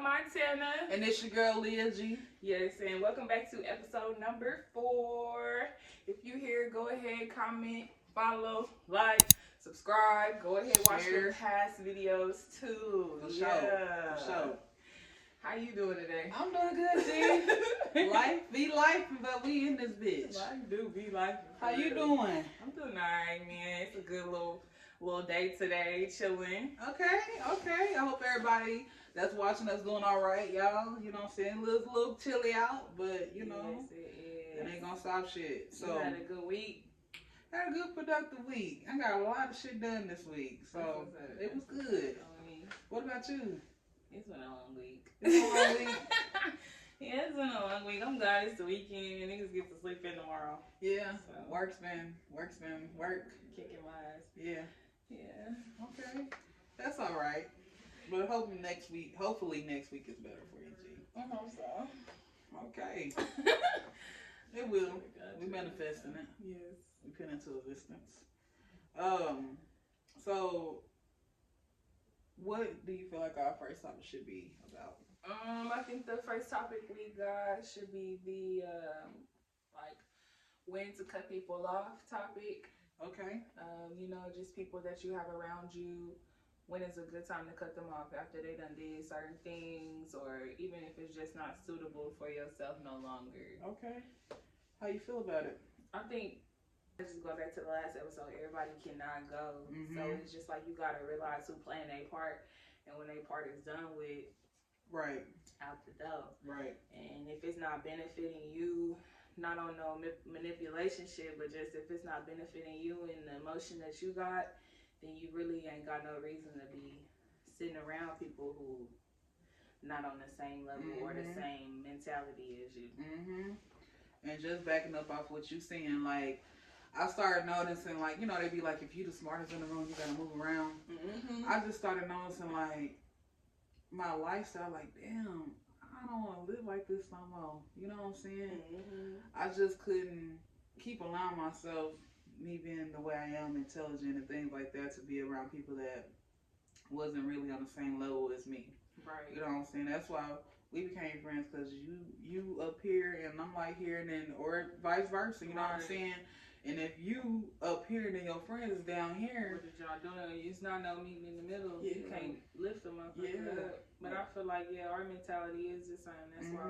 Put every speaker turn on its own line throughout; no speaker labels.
Montana.
And it's your girl, Leah G.
Yes, and welcome back to episode number 4. If you're here, go ahead, comment, follow, like, subscribe. Go ahead, watch the past videos too.
For sure.
How you doing today?
I'm doing good, G. Life be life, but we in this bitch.
Life do be life.
How you doing?
I'm doing alright, man. It's a good little day today, chilling.
Okay. I hope everybody that's watching us doing all right, y'all. You know what I'm saying? It's a little chilly out, but you know, it ain't gonna stop shit. So
you had a good week.
Had a good productive week. I got a lot of shit done this week, so it was good. What about you?
It's been a long week.
It's been a long week.
Yeah, it's been a long week. I'm glad it's the weekend and niggas get to sleep in tomorrow.
Yeah,
so.
Work's been work.
Kicking my ass.
Yeah. Okay, that's all right. But hopefully next week is better for you, G.
I hope so.
Okay. It will. We manifesting it.
Yes.
We put into existence. So what do you feel like our first topic should be about?
I think the first topic we got should be the like when to cut people off topic.
Okay.
You know, just people that you have around you, when is a good time to cut them off after they done did certain things, or even if it's just not suitable for yourself no longer.
Okay. How you feel about it?
I think, just go back to the last episode, everybody cannot go.
Mm-hmm.
So it's just like you gotta realize who playing their part, and when their part is done with,
right,
out the door.
Right.
And if it's not benefiting you, not on no manipulation shit, but just if it's not benefiting you and the emotion that you got, then you really ain't got no reason to be sitting around people who not on the same level or the same mentality as you.
And just backing up off what you saying, like, I started noticing, like, you know, they be like, if you the smartest in the room, you gotta move around. I just started noticing, like, my lifestyle, like, damn, I don't want to live like this no more. You know what I'm saying? I just couldn't keep allowing myself, me being the way I am, intelligent and things like that, to be around people that wasn't really on the same level as me.
Right.
You know what I'm saying? That's why we became friends, because you up here and I'm like here, and then, or vice versa. You know what I'm saying? And if you up here, then your friend is down here.
What did y'all doing? It's not no meeting in the middle. Yeah. You can't lift them up. But I feel like, our mentality is the same. That's why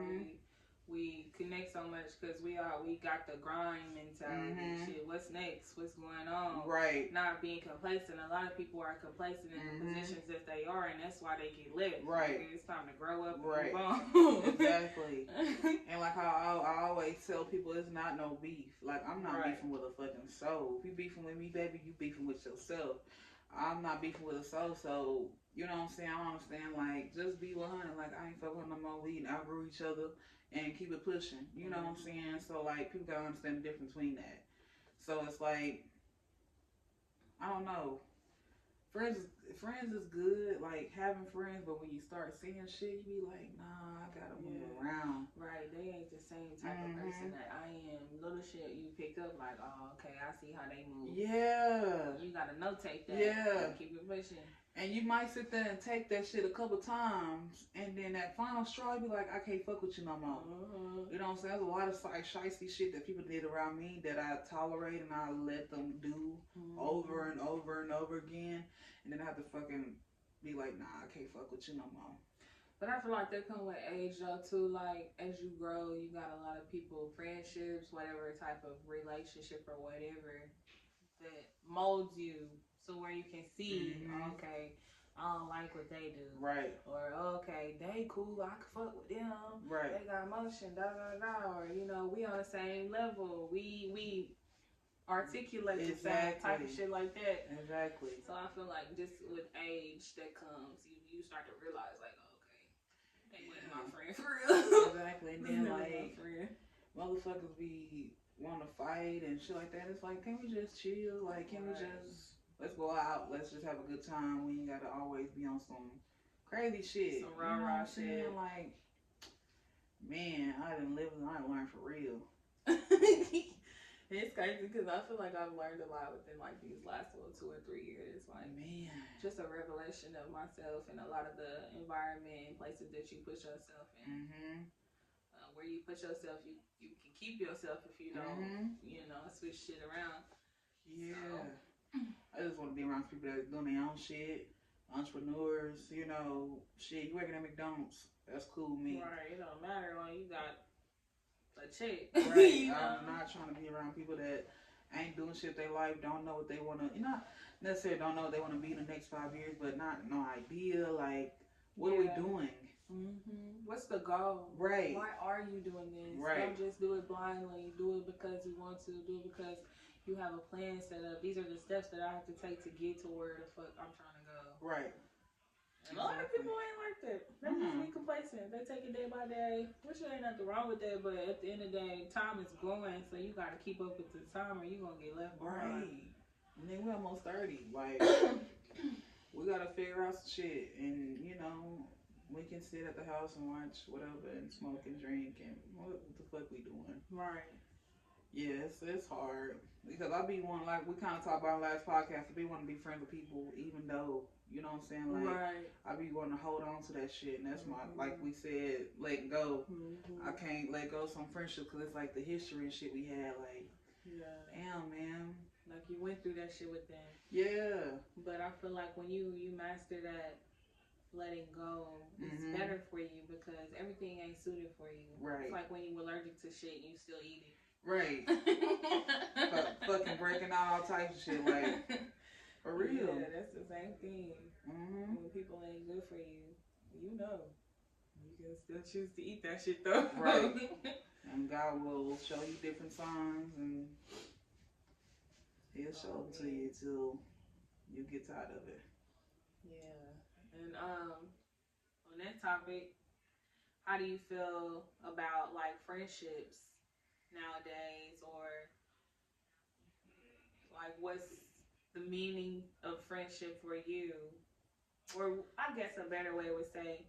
we connect so much, because we got the grind mentality. Shit, what's next? What's going on?
Right.
Not being complacent. A lot of people are complacent in the positions that they are, and that's why they get left.
Right.
Like, it's time to grow up and
move
on.
Exactly. And like how I always tell people, it's not no beef. Like, I'm not beefing with a fucking soul. If you beefing with me, baby, you beefing with yourself. I'm not beefing with a soul, so you know what I'm saying? I don't understand, like, just be 100. Like, I ain't fucking with no more. We outgrew each other and keep it pushing. You know what I'm saying? So, like, people gotta understand the difference between that. So it's like, I don't know. Friends is good, like, having friends, but when you start seeing shit, you be like, nah, I gotta move around.
Right, they ain't the same type of person that I am. Little shit you pick up, like, oh, okay, I see how they move.
Yeah.
You gotta notate that.
Yeah.
Keep it pushing. And
you might sit there and take that shit a couple times, and then that final straw, you be like, I can't fuck with you no more. You know what I'm saying? There's a lot of like shiesty shit that people did around me that I tolerate and I let them do over and over and over again. And then I have to fucking be like, nah, I can't fuck with you no more.
But I feel like that come with age though too. Like, as you grow, you got a lot of people, friendships, whatever type of relationship or whatever, that molds you. So where you can see, okay, I don't like what they do.
Right.
Or, okay, they cool, I can fuck with them.
Right.
They got emotion, Or, you know, we on the same level. We articulate the same type of shit like that.
Exactly.
So I feel like just with age that comes, you start to realize, like, okay, they wasn't my friend for real.
Exactly. And then, like, motherfuckers be want to fight and shit like that. It's like, can we just chill? Like, can we just... Let's go out. Let's just have a good time. We ain't gotta always be on some crazy shit.
Some rah-rah shit.
Like, man, I didn't live and I learned for real.
It's crazy because I feel like I've learned a lot within like these last 2 or 3 years. Like,
man,
just a revelation of myself and a lot of the environment and places that you put yourself in.
Mm-hmm.
Where you put yourself, you can keep yourself if you don't, switch shit around.
Yeah. So. I just want to be around people that are doing their own shit, entrepreneurs, shit. You working at McDonald's, that's cool with me.
Right, it don't matter when you got a check.
Right, I'm not trying to be around people that ain't doing shit their life, don't know what they want to, not necessarily don't know what they want to be in the next 5 years, but not no idea, like, what are we doing?
Mm-hmm. What's the goal?
Right.
Why are you doing this?
Right.
Don't just do it blindly. Do it because you want to. Do it because you have a plan set up. These are the steps that I have to take to get to where the fuck I'm trying to go.
Right.
And a lot of people ain't like that. They just be complacent. They take it day by day, which ain't nothing wrong with that. But at the end of the day, time is going, so you got to keep up with the time, or you gonna get left behind.
Right. And then we almost 30. Like, we gotta figure out some shit, and we can sit at the house and watch whatever and smoke and drink and what the fuck we doing?
Right.
Yeah, it's hard because I be one, like we kind of talked about last podcast. I be wanting to be friends with people, even though what I'm saying. Like, right. I be wanting to hold on to that shit, and that's my, like we said, let go. I can't let go of some friendship because it's like the history and shit we had. Like, damn, man.
Like you went through that shit with them.
Yeah.
But I feel like when you master that. Letting go is better for you because everything ain't suited for you.
Right.
It's like when you allergic to shit, you still eat it.
Right. Fucking breaking out all types of shit, like, for real.
Yeah, that's the same thing. When people ain't good for you, you can still choose to eat that shit though.
Right. And God will show you different signs, and He'll show them to you till you get tired of it.
Yeah. And on that topic, how do you feel about like friendships nowadays, or like what's the meaning of friendship for you? Or I guess a better way would say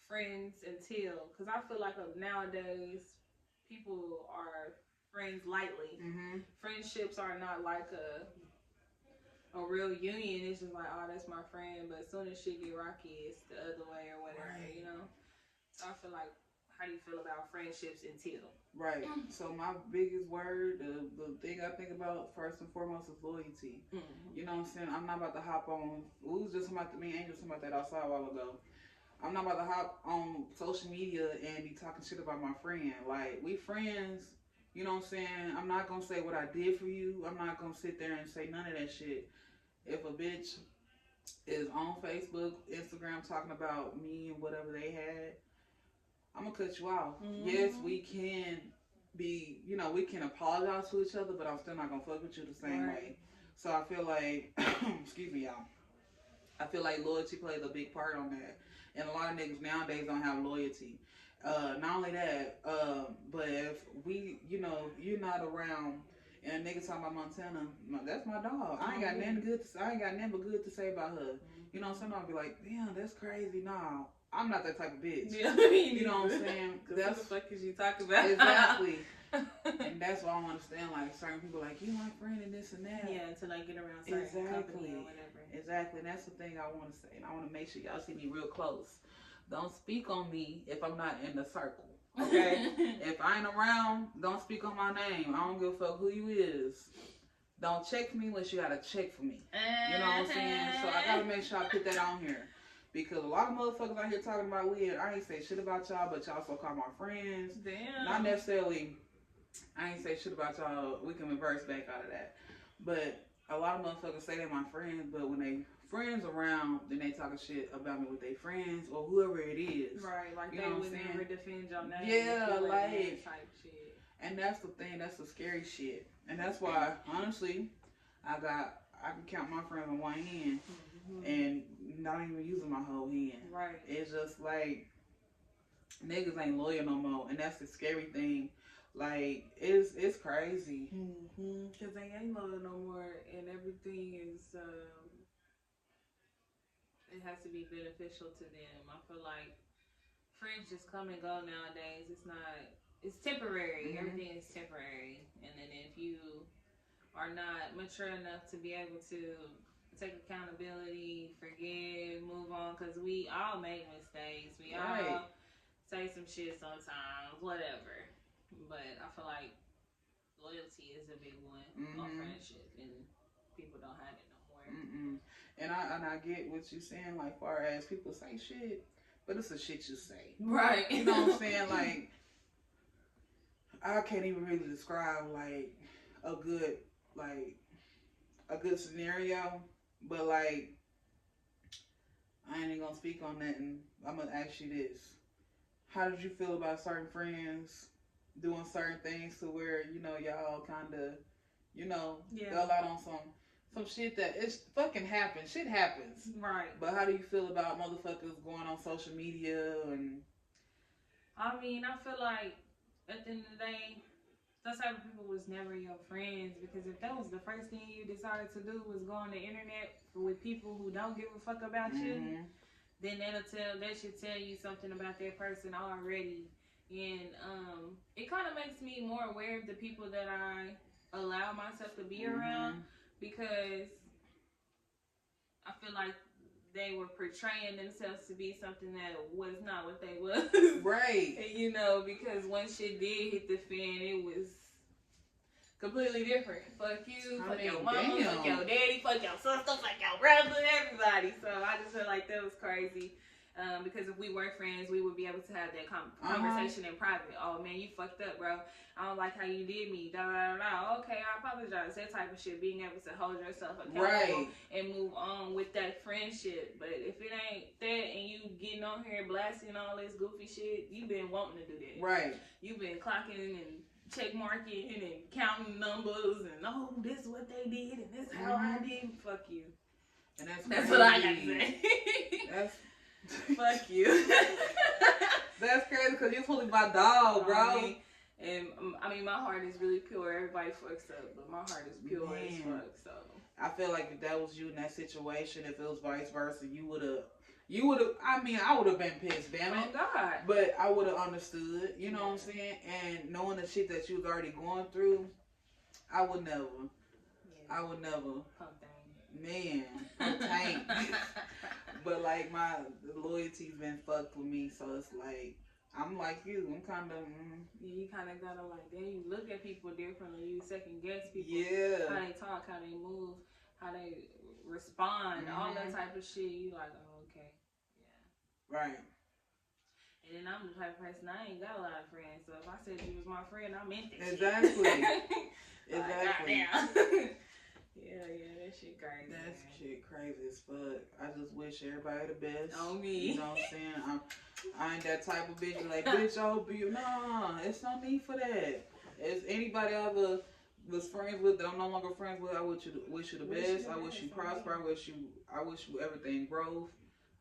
friends until, because I feel like nowadays people are friends lightly. Friendships are not like a real union. It's just like, oh, that's my friend, but as soon as shit get rocky, it's the other way or whatever, So I feel like, how do you feel about friendships until?
Right. So my biggest word, the thing I think about first and foremost is loyalty. You know what I'm saying? I'm not about to hop on. We was just about me and Angel talking about that outside a while ago. I'm not about to hop on social media and be talking shit about my friend. Like, we friends. You know what I'm saying? I'm not gonna say what I did for you. I'm not gonna sit there and say none of that shit. If a bitch is on Facebook, Instagram talking about me and whatever they had, I'm gonna cut you off. Yes, we can be, we can apologize to each other, but I'm still not gonna fuck with you the same way. So I feel like, excuse me, y'all. I feel like loyalty plays a big part on that. And a lot of niggas nowadays don't have loyalty. Not only that, but if you're not around and a nigga talking about Montana, that's my dog. I ain't got nothing but good to say about her. You know what I'm saying? I'll be like, damn, that's crazy. Nah, I'm not that type of bitch.
Yeah,
you know what I'm saying?
That's what the fuck is you talking about?
Exactly. And that's why I don't understand, like, certain people like, you my friend and this and that.
Yeah, until I get around certain company or whatever.
Exactly, and that's the thing I want to say. And I want to make sure y'all see me real close. Don't speak on me if I'm not in the circle. Okay? If I ain't around, don't speak on my name. I don't give a fuck who you is. Don't check me unless you gotta check for me. You know what I'm saying? So I gotta make sure I put that on here. Because a lot of motherfuckers out here talking about Leah, I ain't say shit about y'all, but y'all so call my friends.
Damn.
Not necessarily, I ain't say shit about y'all. We can reverse back out of that. But a lot of motherfuckers say they're my friends, but when they friends around, then they talking shit about me with their friends or whoever it is.
Right, like they would never defend your name.
Yeah, like
type shit.
And that's the thing, that's the scary shit. And that's why, honestly, I can count my friends on one hand and not even using my whole hand.
Right.
It's just like niggas ain't loyal no more, and that's the scary thing. Like, it's crazy.
Because they ain't loyal no more, and everything is, it has to be beneficial to them. I feel like friends just come and go nowadays. It's not it's temporary. Everything is temporary. And then if you are not mature enough to be able to take accountability, forgive, move on, because we all make mistakes. We all say some shit sometimes, whatever. But I feel like loyalty is a big one on friendship, and people don't have it no more.
And I get what you're saying, like far as people say shit, but it's the shit you say.
Right.
You know what I'm saying? Like, I can't even really describe like a good scenario, but like I ain't even gonna speak on that, and I'm gonna ask you this: how did you feel about certain friends doing certain things to where y'all kind of fell out on some shit that it's fucking happens. Shit happens,
right?
But how do you feel about motherfuckers going on social media and?
I mean, I feel like at the end of the day, those type of people was never your friends, because if that was the first thing you decided to do was go on the internet with people who don't give a fuck about you, then that should tell you something about that person already. And it kind of makes me more aware of the people that I allow myself to be around, because I feel like they were portraying themselves to be something that was not what they was.
Right.
And, because once shit did hit the fan, it was completely different. Fuck you, fuck your mama, fuck your daddy, fuck your sister, fuck your brother, everybody. So I just feel like that was crazy. Because if we were friends, we would be able to have that conversation in private. Oh man, you fucked up, bro. I don't like how you did me. Da da da. Okay, I apologize. That type of shit. Being able to hold yourself accountable and move on with that friendship. But if it ain't that, and you getting on here blasting all this goofy shit, you been wanting to do that.
Right.
You've been clocking and check marking and counting numbers and this is what they did and this is how I did. Fuck you.
And
that's what I got to say.
That's.
Fuck you.
That's crazy, because you're fooling my dog, bro.
I mean, my heart is really pure. Everybody fucks up, but my heart is pure as fuck. So
I feel like if that was you in that situation, if it was vice versa, you would have. I mean, I would have been pissed, damn it.
Oh God.
But I would have understood. You know what I'm saying? And knowing the shit that you was already going through, I would never. Yeah. I would never.
Pump
Man, tank. But like my loyalty's been fucked with me, so it's like I'm like you. I'm kind of.
Yeah, you kind of gotta like. Then you look at people differently. You second guess people.
Yeah.
How they talk, how they move, how they respond, all that type of shit. You like, oh okay, yeah.
Right.
And then I'm the type of person, I ain't got a lot of friends, so if I said you was my friend, I meant that
exactly.
Shit.
Exactly.
Yeah, that shit crazy.
That shit crazy as fuck. I just wish everybody the best.
On me.
You know what I'm saying? I ain't that type of bitch like, bitch, nah, it's no need for that. Is anybody I ever was friends with that I'm no longer friends with, I wish you the best. I wish you prosper. I wish you everything growth.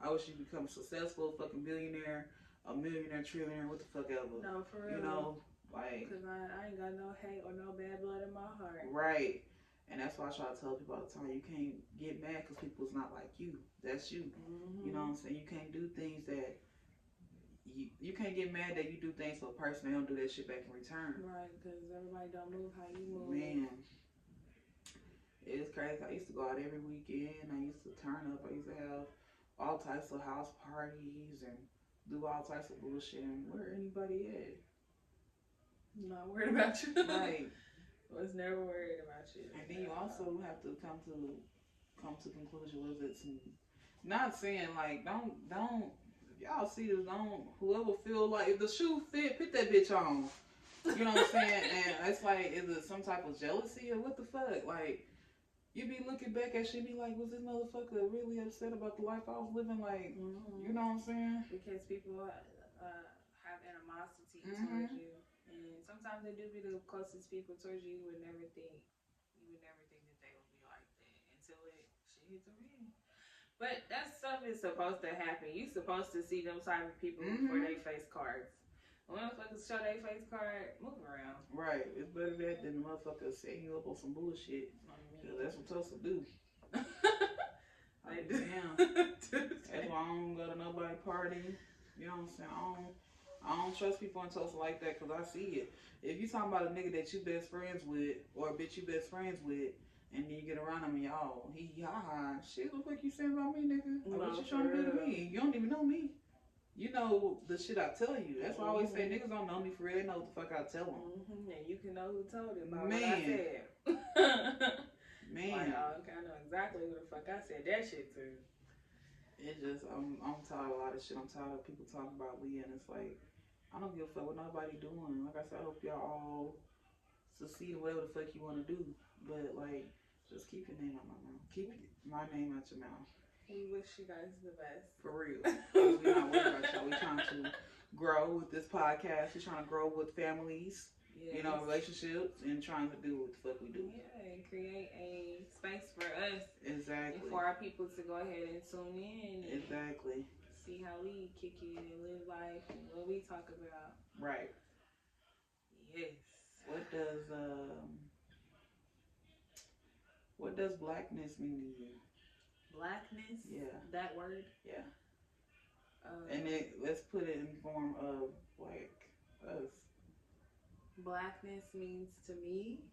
I wish you become successful, fucking billionaire, a millionaire, trillionaire, what the fuck ever.
No, for real.
You know, like.
Because I ain't got no hate or no bad blood in my heart.
Right. And that's why I try to tell people all the time, you can't get mad because people's not like you. That's you. You know what I'm saying? You can't do things that, you can't get mad that you do things for a person, they don't do that shit back in return.
Right, because everybody don't move how you move.
Man, it's crazy. I used to go out every weekend. I used to turn up. I used to have all types of house parties and do all types of bullshit. And where anybody at?
Not worried about you.
Right.
Was never worried about you.
And then you also have to come to conclusion with it. Not saying like don't y'all see this, don't whoever feel like if the shoe fit, put that bitch on. You know what I'm saying? And it's like, is it some type of jealousy or what the fuck? Like you be looking back at shit, be like, was this motherfucker really upset about the life I was living? Like, you know what I'm saying?
Because people have animosity towards you. And sometimes they do be the closest people towards you. You would never think that they would be like that until shit hits the fan. But that stuff is supposed to happen. You supposed to see them type of people before they face cards. When motherfuckers show their face card, move around.
Right. It's better that than the motherfucker setting you up on some bullshit. That's what Tulsa do.
They do.
Damn. That's why I don't go to nobody party. You know what I'm saying? I don't trust people in Tulsa like that because I see it. If you talking about a nigga that you best friends with or a bitch you best friends with, and then you get around him and y'all, shit, what the fuck you saying about me, nigga? Like, what you trying to do to me? You don't even know me. You know the shit I tell you. That's why I always say niggas don't know me for real. They know what the fuck I tell them.
And you can know who told it about
what
I said.
Man.
Like, I know exactly who the fuck I said that shit to.
It just, I'm tired of a lot of shit. I'm tired of people talking about Leah, and it's like, I don't give a fuck what nobody doing. Like I said, I hope y'all all succeed in whatever the fuck you want to do. But, like, just keep your name out my mouth. Keep my name out your mouth.
We wish you guys the best.
For real. We're not worried about y'all. We're trying to grow with this podcast. We're trying to grow with families, you know, relationships, and trying to do what the fuck we do.
Yeah, and create a space for us.
Exactly.
And for our people to go ahead and tune in. And
exactly.
See how we kick it and live life and what we talk about.
Right.
Yes.
What does blackness mean to you?
Blackness?
Yeah.
That word?
Yeah. And then let's put it in form of like us.
Blackness means to me.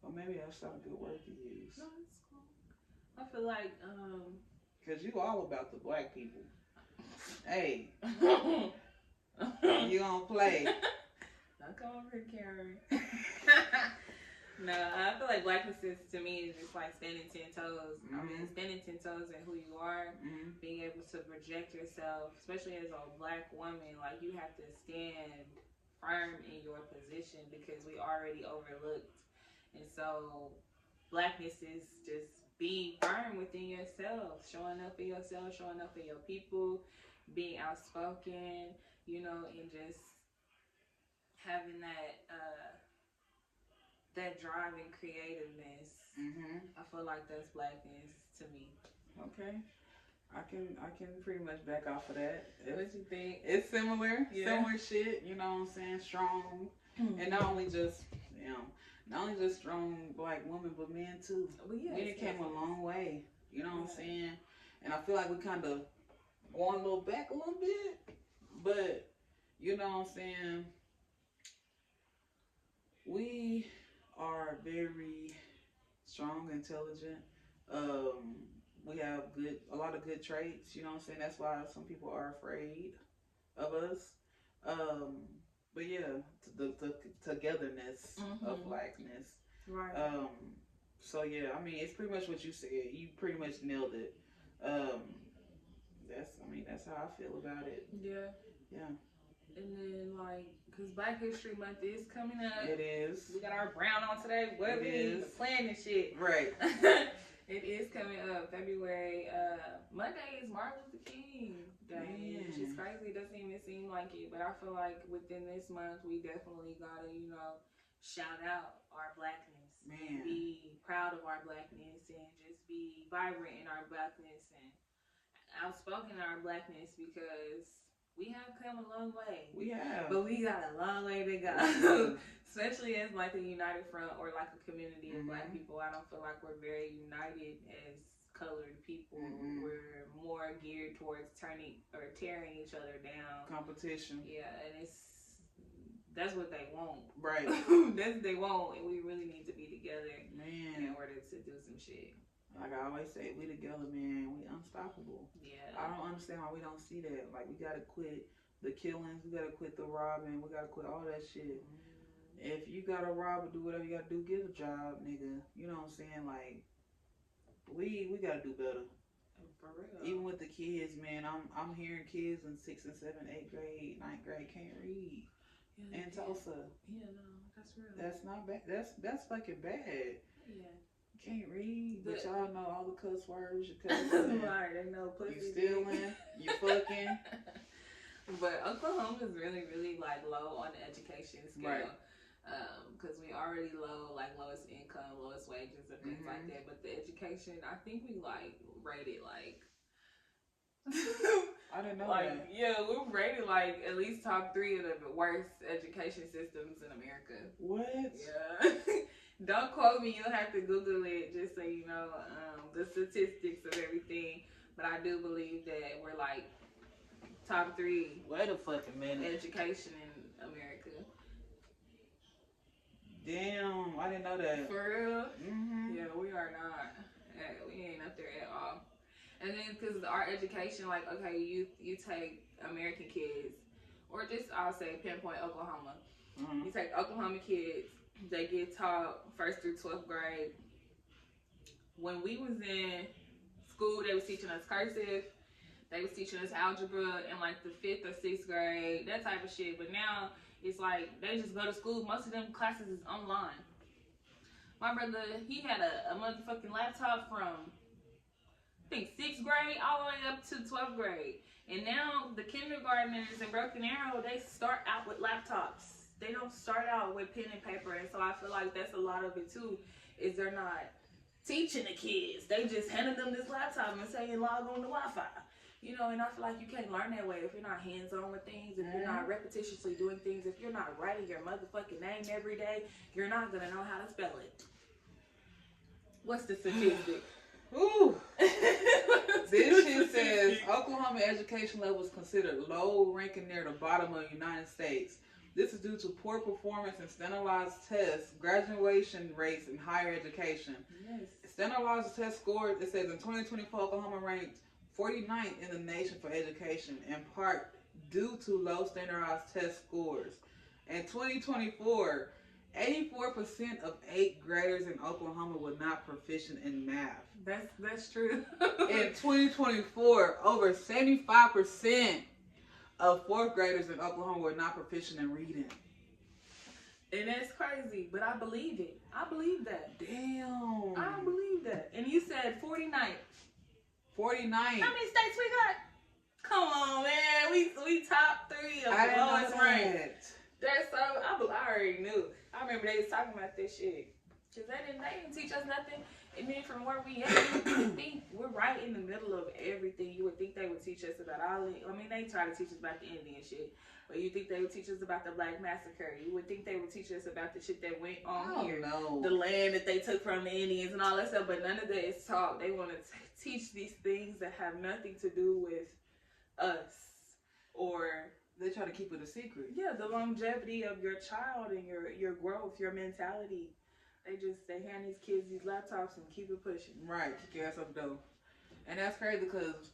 Well, maybe that's not a good word to use.
No, it's cool. I feel like
because you all about the black people. Hey. You gonna play.
Don't come over here, Karen. No, I feel like blackness is, to me, is just like standing 10 toes. I mean, standing 10 toes in who you are, being able to project yourself, especially as a black woman. Like, you have to stand firm in your position because we already overlooked. And so, blackness is just being firm within yourself, showing up for yourself, showing up for your people, being outspoken, you know, and just having that that drive and creativeness. I feel like that's blackness to me.
Okay. I can pretty much back off of that.
What you think?
It's similar. Yeah. Similar shit, you know what I'm saying? Strong. And not only just strong black women, but men too. Well, yes, we came a long way. You know what I'm saying? And I feel like we kind of going a little back a little bit. But, you know what I'm saying? We are very strong, intelligent. We have a lot of good traits, you know what I'm saying? That's why some people are afraid of us. But yeah, the togetherness of blackness.
Right.
So yeah, I mean, it's pretty much what you said. You pretty much nailed it. That's how I feel about it.
Yeah.
Yeah.
And then, like, because Black History Month is coming up.
It is.
We got our brown on today. What we even planning shit.
Right.
It is coming up February. Monday is Martin Luther King Day, which is crazy. It doesn't even seem like it, but I feel like within this month, we definitely gotta, you know, shout out our blackness.
Man.
Be proud of our blackness and just be vibrant in our blackness and outspoken in our blackness because we have come a long way. We have. But we got a long way to go. Especially as like a united front or like a community of black people. I don't feel like we're very united as colored people. We're more geared towards tearing each other down.
Competition.
Yeah, and that's what they want.
Right.
That's what they want, and we really need to be together,
man,
in order to do some shit.
Like I always say, we together, man. We unstoppable.
Yeah.
I don't understand why we don't see that. Like, we gotta quit the killings. We gotta quit the robbing. We gotta quit all that shit. If you gotta rob or do whatever you gotta do, get a job, nigga. You know what I'm saying? Like, we gotta do better.
For real.
Even with the kids, man. I'm hearing kids in 6th and 7th, 8th grade, 9th grade can't read. Yeah, in Tulsa.
Yeah, no, that's real.
That's not bad. That's fucking bad.
Yeah.
Can't read, but y'all know all the cuss words. You cussing.
Right, they know pussy.
You stealing. You fucking.
But Oklahoma is really, really like low on the education scale.
Right.
Because we already low, like lowest income, lowest wages, and things like that. But the education, I think we like rated like.
I didn't know
like,
that.
Yeah, we're rated like at least top 3 of the worst education systems in America.
What?
Yeah. Don't quote me. You'll have to Google it just so you know the statistics of everything. But I do believe that we're like top 3.
Wait a fucking minute.
Education in America.
Damn, I didn't know that.
For real?
Mm-hmm.
Yeah, we are not. We ain't up there at all. And then because our education, like, okay, you take American kids, or just I'll say pinpoint Oklahoma.
Mm-hmm.
You take Oklahoma kids, they get taught 1st through 12th grade. When we was in school, they was teaching us cursive. They was teaching us algebra in like the 5th or 6th grade, that type of shit. But now it's like they just go to school. Most of them classes is online. My brother, he had a motherfucking laptop from, I think, 6th grade all the way up to 12th grade. And now the kindergartners in Broken Arrow, they start out with laptops. They don't start out with pen and paper. And so I feel like that's a lot of it too, is they're not teaching the kids. They just handed them this laptop and saying log on to Wi-Fi. You know, and I feel like you can't learn that way if you're not hands-on with things, if you're not repetitiously doing things, if you're not writing your motherfucking name every day, you're not going to know how to spell it. What's the statistic?
Ooh. This shit says Oklahoma education level is considered low, ranking near the bottom of the United States. This is due to poor performance in standardized tests, graduation rates, and higher education.
Yes.
Standardized test scores, it says in 2024, Oklahoma ranked 49th in the nation for education, in part due to low standardized test scores. In 2024, 84% of 8th graders in Oklahoma were not proficient in math.
That's true.
In 2024, over 75% of 4th graders in Oklahoma were not proficient in reading.
And that's crazy, but I believe it. I believe that.
Damn.
I believe that. And you said 49th.
49.
How many states we got? Come on, man. We top 3 of the lowest ranked. That's so. I already knew. I remember they was talking about this shit. Cause they didn't teach us nothing. And then from where we at, you would think we're right in the middle of everything. You would think they would teach us about all. I mean, they try to teach us about the Indian shit. But you think they would teach us about the Black Massacre. You would think they would teach us about the shit that went on here.
No.
The land that they took from the Indians and all that stuff. But none of that is taught. They want to teach these things that have nothing to do with us. Or
they try to keep it a secret.
Yeah, the longevity of your child and your growth, your mentality. They hand these kids these laptops and keep it pushing.
Right, kick your ass up the door. And that's crazy because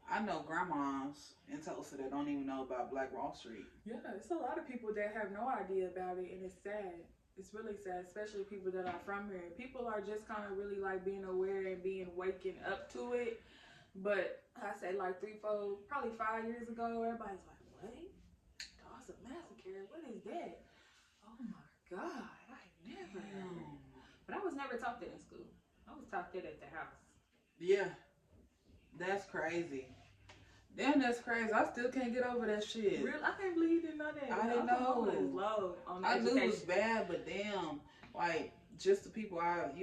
I know grandmas in Tulsa that don't even know about Black Wall Street.
Yeah, it's a lot of people that have no idea about it, and it's sad. It's really sad, especially people that are from here. People are just kind of really like being aware and waking up to it. But I say like 3, 4, probably 5 years ago, everybody's like, what? Dawson Massacre? What is that? Oh my God. Never. But I was never taught that in school. I was taught that at the house.
Yeah. That's crazy. Damn, that's crazy. I still can't get over that shit.
Really? I can't believe you didn't know that.
I didn't know.
It was low on
I
education.
knew it was bad, but damn, like, just the people I've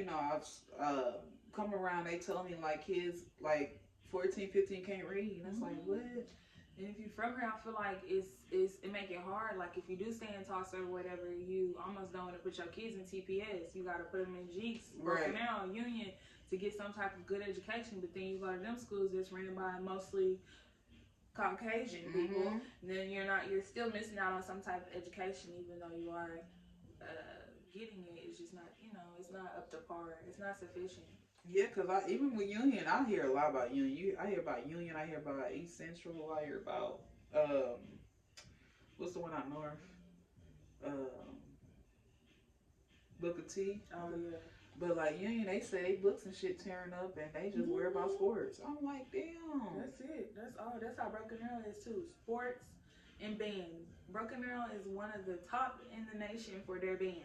come around, they tell me, like, kids, like, 14, 15 can't read. And it's like, what?
And if you're from here, I feel like it make it hard. Like if you do stay in Tulsa or whatever, you almost don't want to put your kids in TPS. You got to put them in Jeeks, Broken Arrow, Union to get some type of good education. But then you go to them schools that's ran by mostly Caucasian people. And then you're still missing out on some type of education, even though you are getting it. It's just not, it's not up to par. It's not sufficient.
Yeah, because even with Union, I hear a lot about Union. I hear about Union. I hear about East Central. I hear about, what's the one out north? Booker T.
Oh, yeah.
But, like, Union, they say they books and shit tearing up, and they just worry about sports. I'm like, damn.
That's it. That's all. That's how Broken Arrow is, too. Sports and band. Broken Arrow is one of the top in the nation for their band.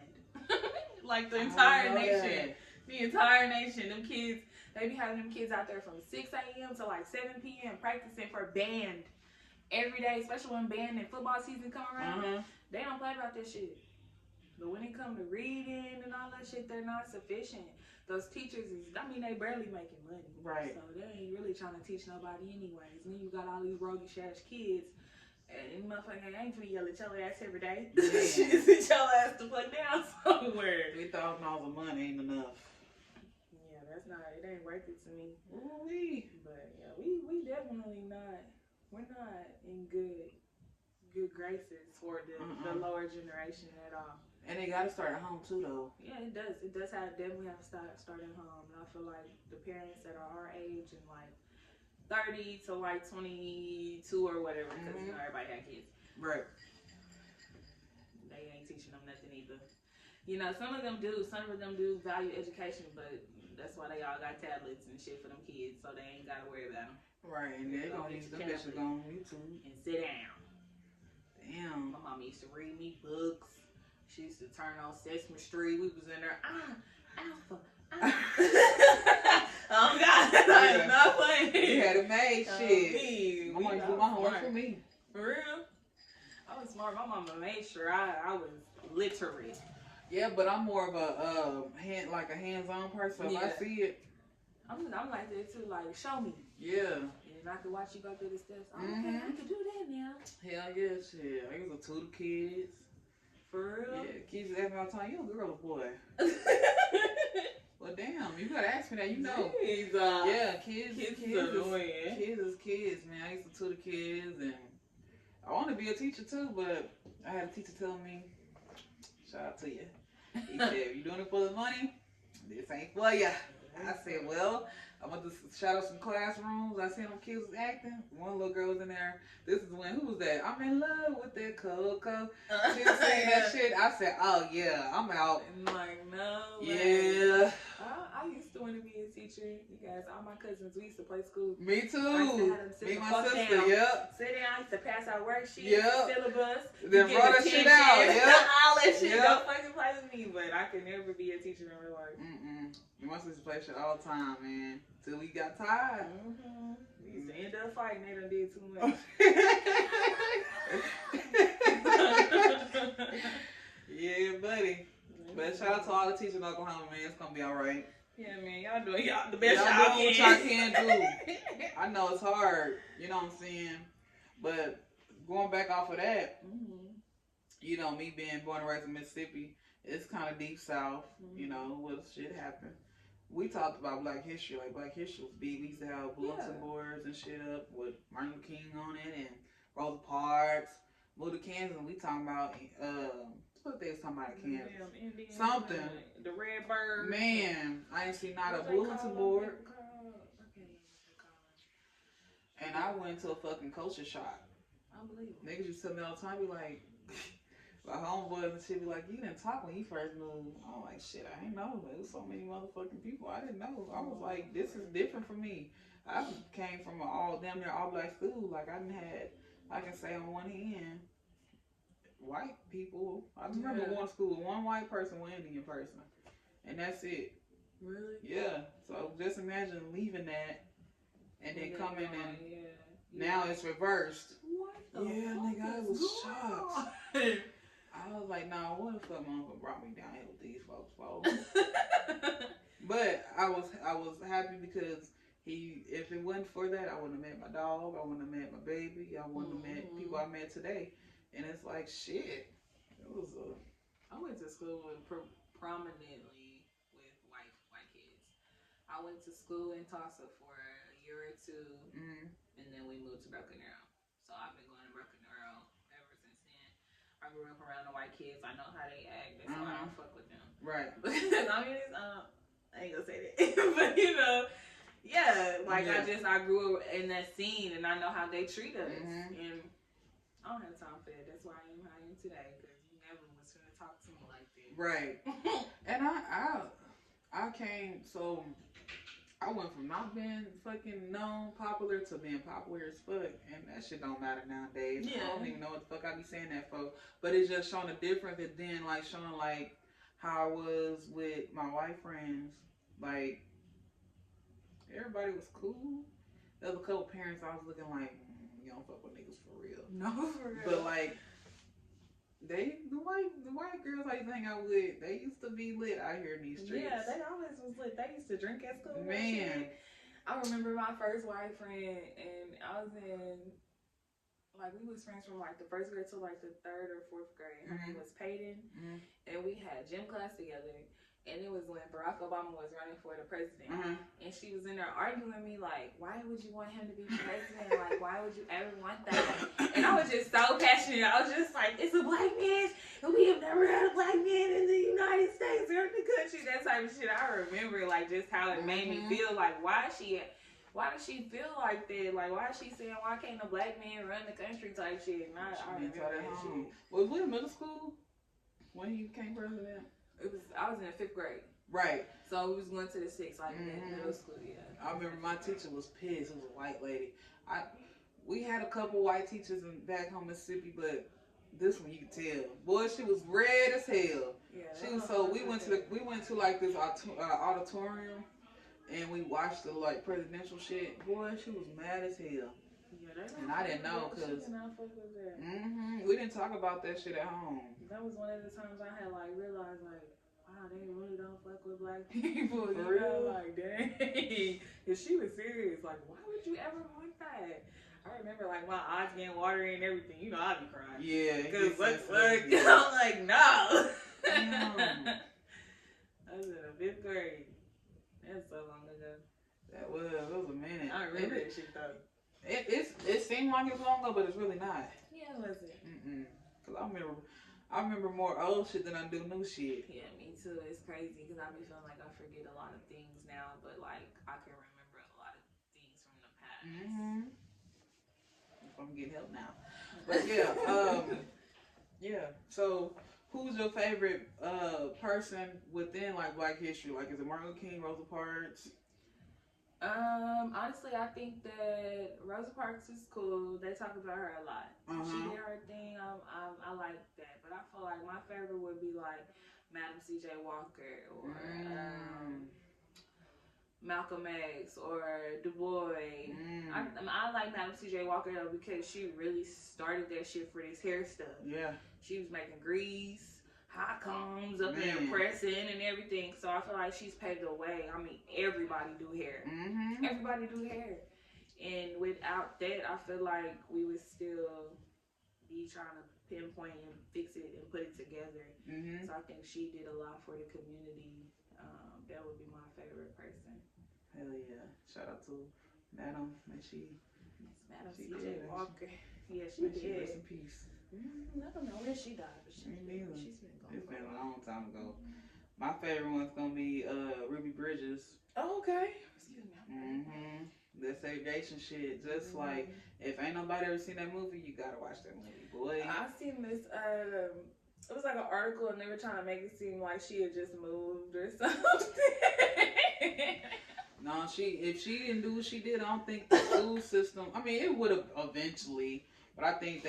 Like, the entire nation. The entire nation, them kids, they be having them kids out there from 6 a.m. to like 7 p.m. practicing for band every day, especially when band and football season come around. They don't play about this shit. But when it comes to reading and all that shit, they're not sufficient. Those teachers they barely making money.
Right.
So they ain't really trying to teach nobody anyways. And then you got all these roguish ass kids. And motherfucker ain't finna yell at your ass every day. Sit your ass to play down somewhere.
$3,000 a month ain't enough.
It ain't worth it to me.
Ooh-wee.
But yeah, we definitely not. we're not in good graces for the lower generation at all.
And they gotta start at home too, though.
Yeah, it does. It does definitely have to start at home. And I feel like the parents that are our age and like 30 to like 22 or whatever, because you know everybody had kids.
Right.
They ain't teaching them nothing either. You know, some of them do value education, but that's why they all got tablets and shit for them kids, so they ain't gotta worry about them.
Right, and they're gonna use them bitches on YouTube.
And sit down.
Damn.
My mom used to read me books. She used to turn on Sesame Street. We was in there, Alpha. Oh God,
yeah.
Not playing.
You had it made, shit. My mom used to do my homework for me.
For real? I was smart. My mama made sure I was literate.
Yeah, but I'm more of a hands-on person. If I see it,
I'm like that too. Like, show me.
Yeah.
And I can watch you go through the steps. Okay, I can do that now.
Hell yeah, shit. I used to tutor kids.
For real?
Yeah, kids ask me all the time, you a girl or boy? Well, damn, you gotta ask me that, you know.
Jeez,
yeah, kids is kids, man. I used to tutor kids, and I want to be a teacher too, but I had a teacher tell me, shout out to you. He said, if you're doing it for the money, this ain't for ya. I said, well, I went to shout out some classrooms. I seen them kids was acting. One little girl was in there. This is when, who was that? I'm in love with that Coco. She was saying that shit. I said, oh yeah, I'm out.
And like, no.
Yeah.
I used to want to be a teacher. You guys, all my cousins, we used to play school.
Me too.
I used to have them sit
me
the
my
fuck
sister,
down.
yep.
Sit down, I used to pass out worksheets, syllabus.
Then roll that shit out, yep.
All that shit, don't fucking play with me. But I could never be a teacher in real life.
My sister play shit all the time, man. Till we got tired.
We used to end up fighting. They done did too much.
Yeah, buddy. But shout out to all the teachers in Oklahoma, man. It's gonna be alright.
Yeah, man. Y'all doing the best
y'all doing what y'all can do. I know it's hard. You know what I'm saying? But going back off of that, you know, me being born and raised in Mississippi, it's kind of deep south. You know, where shit happened. We talked about Black History. Like, Black History was big. We used to have bulletin boards and shit up with Martin Luther King on it and Rosa Parks. Moved to Kansas, and we talking about, what they was talking about in Kansas? Something.
The Red Bird.
Man, I ain't seen not a bulletin board. And I went to a fucking culture shock.
Unbelievable.
Niggas just tell me all the time, be like, my homeboys and shit be like, you didn't talk when you first moved. I'm like, shit, I ain't know. There was so many motherfucking people. I didn't know. I was like, this is different for me. I came from an damn near all black school. Like, I can say on one hand, white people. I remember going to school with one white person, one Indian person. And that's it.
Really?
Yeah. So just imagine leaving that and then coming and now it's reversed.
What the
fuck nigga, I was shocked.
On?
I was like, nah, what the fuck motherfucker brought me down here with these folks for? But I was happy because if it wasn't for that, I wouldn't have met my dog, I wouldn't have met my baby, I wouldn't have met people I met today. And it's like, shit. It was
I went to school prominently with white kids. I went to school in Tulsa for a year or two, and then we moved to Broken Arrow. So I've been going to Broken Arrow ever since then. I grew up around the white kids. I know how they act. That's why I don't fuck with them.
right.
I mean, I ain't gonna say that, but you know, I grew up in that scene, and I know how they treat us, and I don't have time for that. That's why I am how I am today, because you never was going to talk to me like that.
Right. And I came, so I went from not being fucking known, popular, to being popular as fuck. And that shit don't matter nowadays. Yeah. I don't even know what the fuck I be saying that for. But it's just showing the difference, and then like showing like how I was with my white friends. Like, everybody was cool. There was a couple parents I was looking like, you don't fuck with niggas for real.
No, for real.
But like, the white girls I used to hang out with, they used to be lit out here in these streets.
Yeah, they always was lit. They used to drink at school.
Man.
I remember my first white friend, and I was in, like, we was friends from like the first grade to like the third or fourth grade. Her name was Peyton, and we had gym class together. and it was when Barack Obama was running for the president. And she was in there arguing with me like, why would you want him to be president? Like, why would you ever want that? And I was just so passionate. I was just like, it's a black man, and we have never had a black man in the United States or in the country. That type of shit. I remember like just how it made me feel. Like, why does she feel like that? Like, why is she saying, why can't a black man run the country type shit? And I remember that shit.
Was we in middle school when he became president?
I was in the 5th grade.
Right.
So we was going to the 6th, like in middle school, yeah.
I remember my teacher was pissed. It was a white lady. We had a couple white teachers back home in Mississippi, but this one you could tell. Boy, she was red as hell. Yeah. She was we went to like this auditorium, and we watched the like presidential shit. Boy, she was mad as hell. Yeah, and I didn't know because we didn't talk about that shit at home.
That was one of the times I had like realized like, wow, they really don't fuck with black people.
For real?
Like, dang. And she was serious. Like, why would you ever want that? I remember like my eyes getting watery and everything. You know, I'd be crying.
Yeah.
Because what the fuck? I'm like, no. I was in the 5th grade. That's so long ago.
It was a minute.
I remember that shit though.
It seemed like it was long ago, but it's really not.
Yeah, it wasn't.
Cause I remember more old shit than I do new shit.
Yeah, me too. It's crazy because I be feeling like I forget a lot of things now, but like I can remember a lot of things from the past.
I'm getting help now. But yeah, yeah. So who's your favorite person within like Black history? Like, is it Martin Luther King, Rosa Parks?
Honestly, I think that Rosa Parks is cool. They talk about her a lot. She did her thing. I like that. But I feel like my favorite would be like Madam C.J. Walker or Malcolm X or Du Bois. I like Madam C.J. Walker though because she really started that shit for this hair stuff. Yeah. She was making grease, hot combs up in the pressing and everything. So I feel like she's paved the way. I mean, everybody do hair. Everybody do hair. And without that, I feel like we would still be trying to pinpoint and fix it and put it together. So I think she did a lot for the community. That would be my favorite person.
Hell yeah. Shout out to Madam.
Madam C.J. Walker. Yeah, she did.
Rest in peace.
I don't know when she died, but she's been gone.
It's been a long time ago. My favorite one's gonna be Ruby Bridges.
Oh, okay. Excuse me.
That segregation shit. Just like if ain't nobody ever seen that movie, you gotta watch that movie, boy.
I seen this. It was like an article, and they were trying to make it seem like she had just moved or something.
No, if she didn't do what she did, I don't think the school system. I mean, it would have eventually. But I think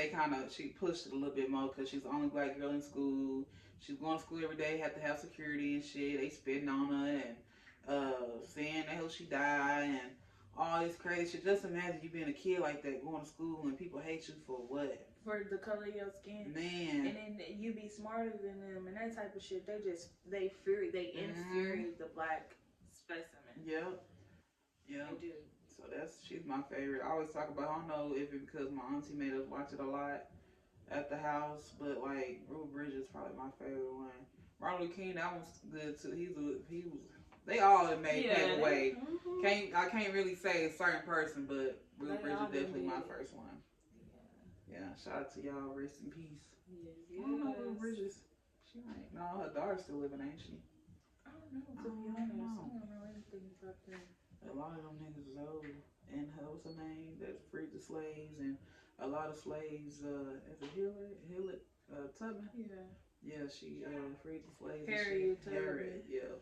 she pushed it a little bit more because she's the only black girl in school. She's going to school every day, have to have security and shit. They spitting on her and saying the hell she died and all this crazy shit. Just imagine you being a kid like that, going to school and people hate you for what?
For the color of your skin. Man. And then you be smarter than them and that type of shit. They infuriate the black specimen.
Yep.
They do.
So she's my favorite. I always talk about, I don't know if it's because my auntie made us watch it a lot at the house, but like Ruby Bridges is probably my favorite one. Martin Luther King, that one's good too. They all have made paved way. I can't really say a certain person, but Ruby Bridges is definitely my first one. Yeah, shout out to y'all. Rest in peace.
Yes.
I don't know Ruby Bridges. She might. No, her daughter's still living, ain't she?
I don't know, to be honest. I don't know anything about that.
A lot of them niggas is old. And what's her name? That freed the slaves. And a lot of slaves, is it Hillary Tubman? Yeah. Yeah, she freed the slaves.
Harriet Tubman.
Yeah.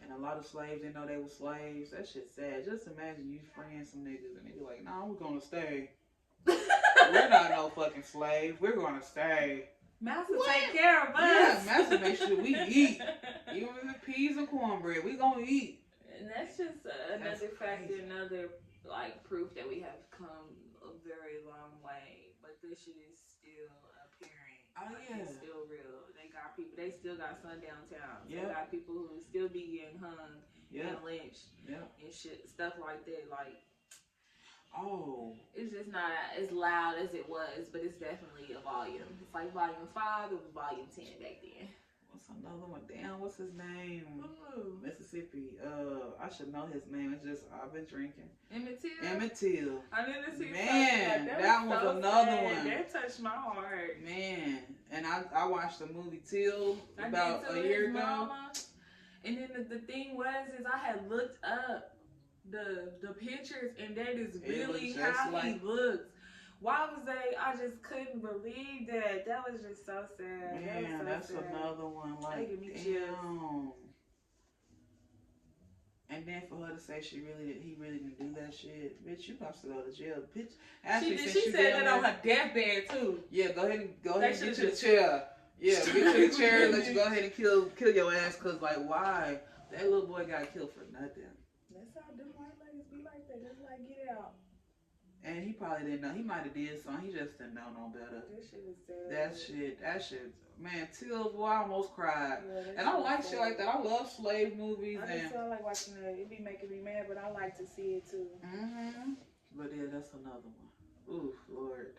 And a lot of slaves didn't know they were slaves. That shit's sad. Just imagine you freeing some niggas and they be like, nah, we're gonna stay. We're not no fucking slave. We're gonna stay.
Master take care of us.
Yeah, Master make sure we eat. Even with peas and cornbread, we gonna eat.
And that's just another factor, another like proof that we have come a very long way. But this shit is still apparent.
Oh yeah,
it's still real. They got people. They still got sundown towns. They got people who still be getting hung and lynched. And shit, stuff like that. Like, it's just not as loud as it was, but it's definitely a volume. It's like volume 5. It was volume 10 back then.
What's another one? Damn, what's his name?
Ooh.
Mississippi. I should know his name. It's just I've been drinking.
Emmett Till.
Emmett Till.
I didn't see.
Man, that was
so
another
sad.
one.
That touched my heart.
Man, and I watched the movie Till about a year ago.
Mama. And then the thing was is I had looked up the pictures, and that is really how he looks. Why was they? I just couldn't believe that. That was just so sad.
Man, that's
sad.
Another one. Like, damn. And then for her to say he really didn't do that shit, bitch, you about to go to jail, bitch. Actually,
she said that on her deathbed too.
Yeah, go ahead and get to the chair. Yeah, get to the chair and let you go ahead and kill your ass. Cause like, why that little boy got killed for nothing?
That's how them white ladies be like that. That's like get out.
And he probably didn't know. He might have did something. He just didn't know no better.
That shit is sad.
That shit. Man, Till, boy, I almost cried. Yeah, and I like shit like that. I love slave movies.
I like watching it. It be making me mad, but I like to see it too.
But yeah, that's another one. Oof, Lord.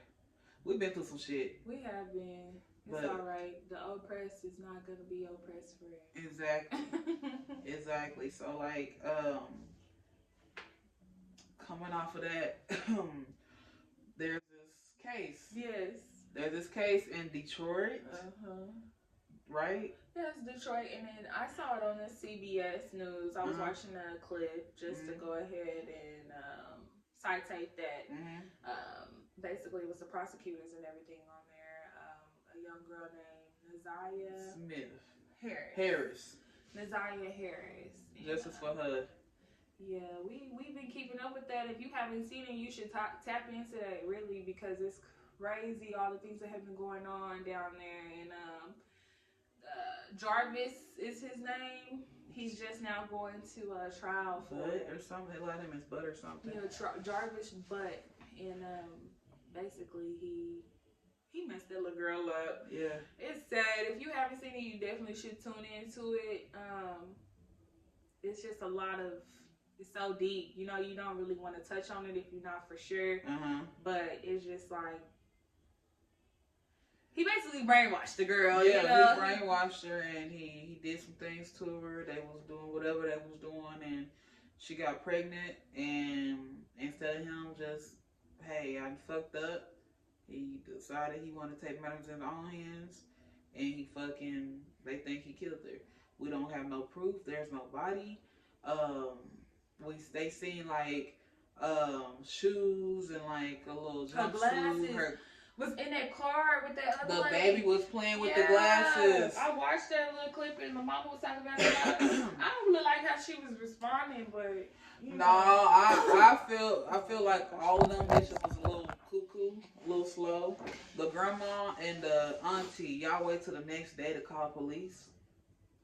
We've been through some shit.
We have been. It's alright. The oppressed is not gonna be oppressed forever.
Exactly. Exactly. So like, coming off of that, there's this case.
Yes.
There's this case in Detroit. Right?
Yes, Detroit. And then I saw it on the CBS News. I was watching a clip just to go ahead and citate that. Basically, it was the prosecutors and everything on there. A young girl named Neziah Harris. Neziah Harris.
Justice for her.
Yeah, we've been keeping up with that. If you haven't seen it, you should tap into that, really, because it's crazy, all the things that have been going on down there. And Jarvis is his name. He's just now going to a trial for
Bud or something. They let him as Bud or something.
Yeah, Jarvis Butt. And basically he messed that little girl up.
Yeah.
It's sad. If you haven't seen it, you definitely should tune into it. It's just a lot of, it's so deep. You know, you don't really want to touch on it if you're not for sure. But it's just like, he basically brainwashed the girl.
Yeah,
you know?
He brainwashed her, and he did some things to her. They was doing whatever they was doing, and she got pregnant. And instead of him just, hey, I fucked up, he decided he wanted to take matters in his own hands, and they think he killed her. We don't have no proof. There's no body. They seen like shoes and like a little jumpsuit. Her
was in that car with that other
lady. Baby was playing with the glasses.
I watched that little clip and my mama was talking about it. I don't really like how she was responding, but you know.
I feel like all of them bitches was a little cuckoo, a little slow. The grandma and the auntie, y'all wait till the next day to call police.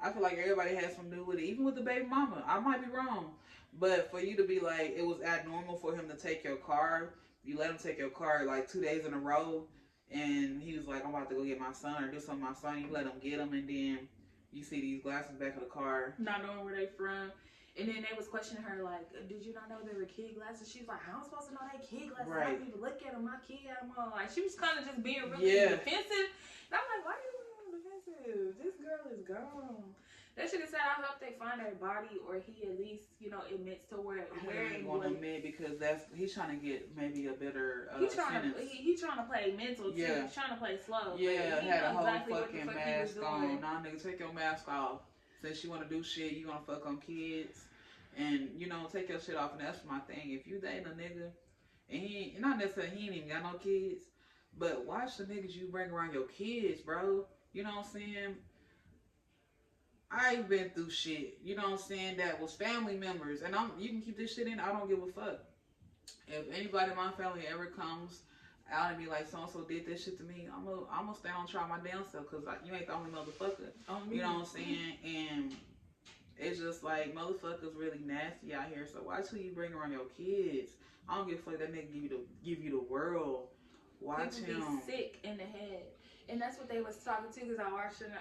I feel like everybody has something to do with it, even with the baby mama. I might be wrong, but for you to be like, it was abnormal for him to take your car. You let him take your car like 2 days in a row, and he was like, I'm about to go get my son or do something with my son. You let him get him, and then you see these glasses back of the car.
Not knowing where they from. And then they was questioning her, like, did you not know they were kid glasses? She was like, how am I supposed to know they kid glasses?
Right.
I didn't even look at them. My kid had them on. Like, she was kind of just being really defensive. And I'm like, why are you being defensive? This girl is gone. They should have said, I hope they find her body, or he at least, admits to where
he won't admit, because he's trying to get maybe a better
he's trying to play mental too.
Yeah.
He's trying to play slow.
Yeah, had a whole fucking mask on. Nah, nigga, take your mask off. Since you want to do shit, you gonna fuck on kids, and take your shit off. And that's my thing. If you dating a nigga, and he not necessarily he ain't even got no kids, but watch the niggas you bring around your kids, bro. You know what I'm saying? I've been through shit, that was family members, and you can keep this shit in, I don't give a fuck. If anybody in my family ever comes out and be like, so-and-so did this shit to me, I'm gonna stand on trial my damn self, because you ain't the only motherfucker, you know what I'm saying, and it's just like, motherfuckers really nasty out here, so watch who you bring around your kids. I don't give a fuck, that nigga give you the world. Watch
him. People be sick in the head. And that's what they was talking to, because I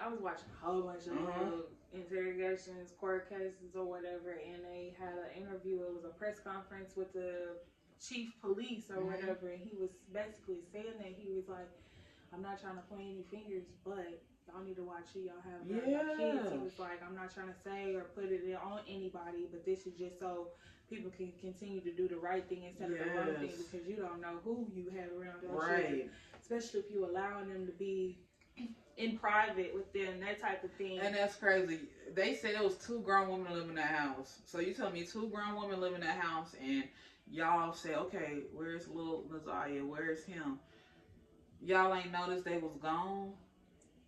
was watching a whole bunch of interrogations, court cases, or whatever, and they had an interview. It was a press conference with the chief police or whatever, and he was basically saying that he was like, I'm not trying to point any fingers, but y'all need to watch who y'all have around your kids. He was like, I'm not trying to say or put it on anybody, but this is just so people can continue to do the right thing instead of the wrong thing, because you don't know who you have around your children, especially if you allowing them to be in private with them, that type of thing.
And that's crazy. They said it was 2 grown women living in that house. So you tell me 2 grown women live in that house, and y'all say, okay, where's little Nazaria? Where's him? Y'all ain't noticed they was gone?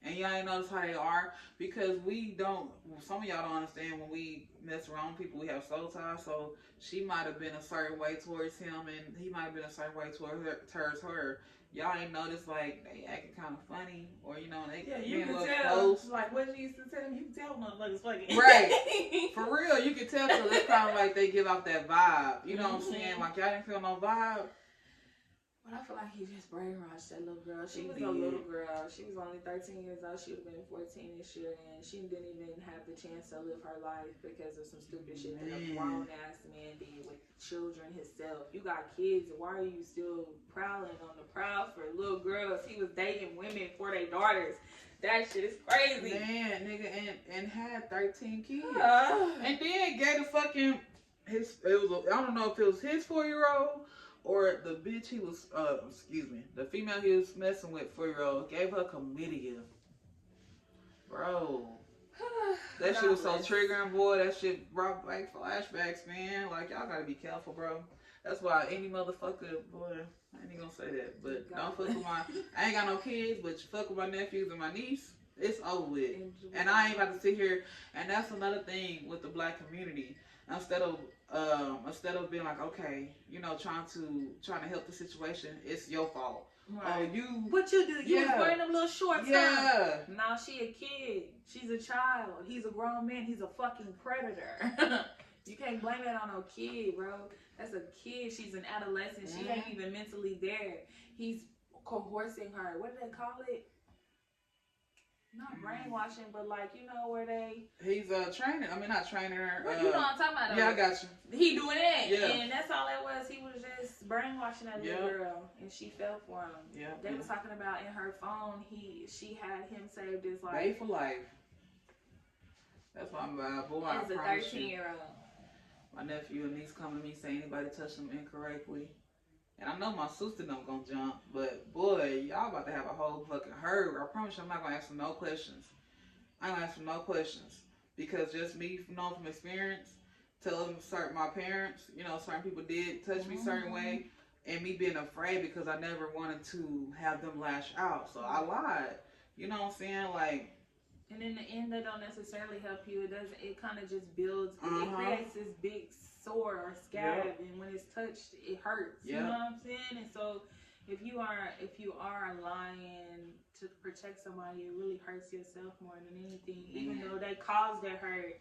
And y'all ain't notice how they are? Because we don't, some of y'all don't understand when we mess around with people, we have soul ties. So she might have been a certain way towards him, and he might have been a certain way towards her. Y'all ain't noticed, like, they acting kind of funny, or, you know, they
you can tell. Close. Like, what you used to tell them, you can tell motherfuckers fucking.
Right. For real, you can tell. So it's kind of like they give off that vibe. You know what I'm saying? Like, y'all didn't feel no vibe.
But I feel like he just brainwashed that little girl. She was a little girl. She was only 13 years old. She would have been 14 this year, and she didn't even have the chance to live her life because of some stupid shit that a grown-ass man did with children himself. You got kids, why are you still prowling on the prowl for little girls? He was dating women for their daughters. That shit is crazy.
Man, nigga, and had 13 kids. And then gave the fucking, I don't know if it was his 4-year-old, or the bitch he was, the female he was messing with, 4-year-old, gave her chlamydia. Bro. That shit was so triggering, boy. That shit brought back flashbacks, man. Like, y'all gotta be careful, bro. That's why any motherfucker, boy, I ain't gonna say that, but don't fuck with I ain't got no kids, but you fuck with my nephews and my niece, it's over with. And I ain't about to sit here, and that's another thing with the black community. Instead of being like, okay, you know, trying to help the situation, it's your fault.
Right.
Oh,
what you do? You was wearing them little shorts.
Yeah.
Now she a kid. She's a child. He's a grown man. He's a fucking predator. You can't blame that on no kid, bro. That's a kid. She's an adolescent. She ain't even mentally there. He's coercing her. What do they call it? Not brainwashing, but like, you know, where they...
He's training. I mean, not training her.
Well, you know what I'm talking about.
Yeah, I got you.
He doing it.
Yeah.
And that's all it was. He was just brainwashing that little girl. And she fell for him.
Yeah.
They was talking about in her phone, she had him saved as like...
Made for life. That's why I'm boy,
as a 13-year-old.
My nephew and niece come to me saying anybody touched them incorrectly. And I know my sister don't gonna jump, but boy, y'all about to have a whole fucking herd. I promise you I'm not gonna ask them no questions. I ain't gonna ask them no questions. Because just me knowing from experience, telling my parents, you know, certain people did touch me a certain way, and me being afraid because I never wanted to have them lash out. So I lied. You know what I'm saying? Like,
and in the end, they don't necessarily help you. It kind of just builds, it creates this big sore or scab, and when it's touched, it hurts. You know what I'm saying? And so, if you are lying to protect somebody, it really hurts yourself more than anything. Even though they caused that hurt,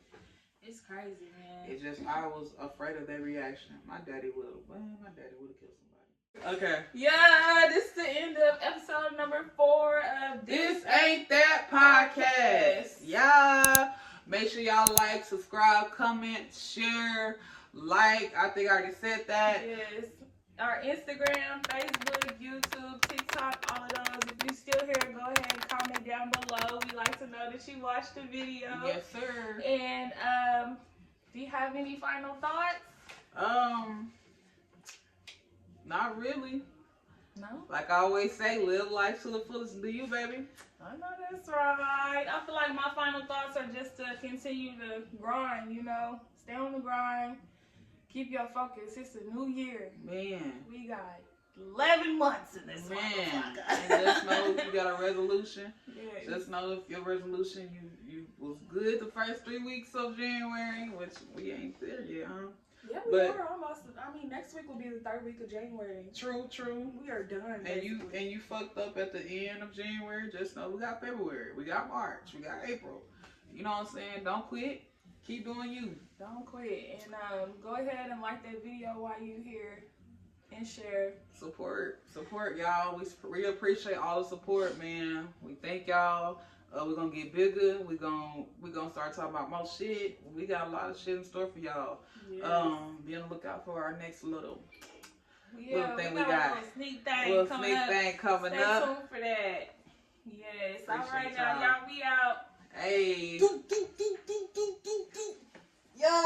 it's crazy, man.
It's just I was afraid of their reaction. My daddy would have killed somebody. Okay.
Yeah, this is the end of episode number 4 of
This Ain't That Podcast. Yeah. Make sure y'all like, subscribe, comment, share, like. I think I already said that.
Yes. Our Instagram, Facebook, YouTube, TikTok, all of those. If you still here, go ahead and comment down below. We like to know that you watched the video.
Yes, sir.
And do you have any final thoughts?
Not really.
No?
Like I always say, live life to the fullest. Do you, baby?
I know that's right. I feel like my final thoughts are just to continue to grind, you know. Stay on the grind. Keep your focus. It's a new year.
Man.
We got 11 months in this
man. And just know if you got a resolution.
Yes.
Just know if your resolution, you was good the first 3 weeks of January, which we ain't there yet, huh?
Yeah, we are almost. I mean, next week will be the 3rd week of January.
True.
We are done.
And you fucked up at the end of January. Just know we got February, we got March, we got April. You know what I'm saying? Don't quit. Keep doing you.
Don't quit. And go ahead and like that video while you here and share.
Support y'all. We really appreciate all the support, man. We thank y'all. We're gonna get bigger. We're gonna start talking about more shit. We got a lot of shit in store for y'all. Yes. Be on the lookout for our next little thing we got.
A little sneak thing coming up.
Stay tuned
for that. Yes. All right now, y'all, we out.
Hey. Yo.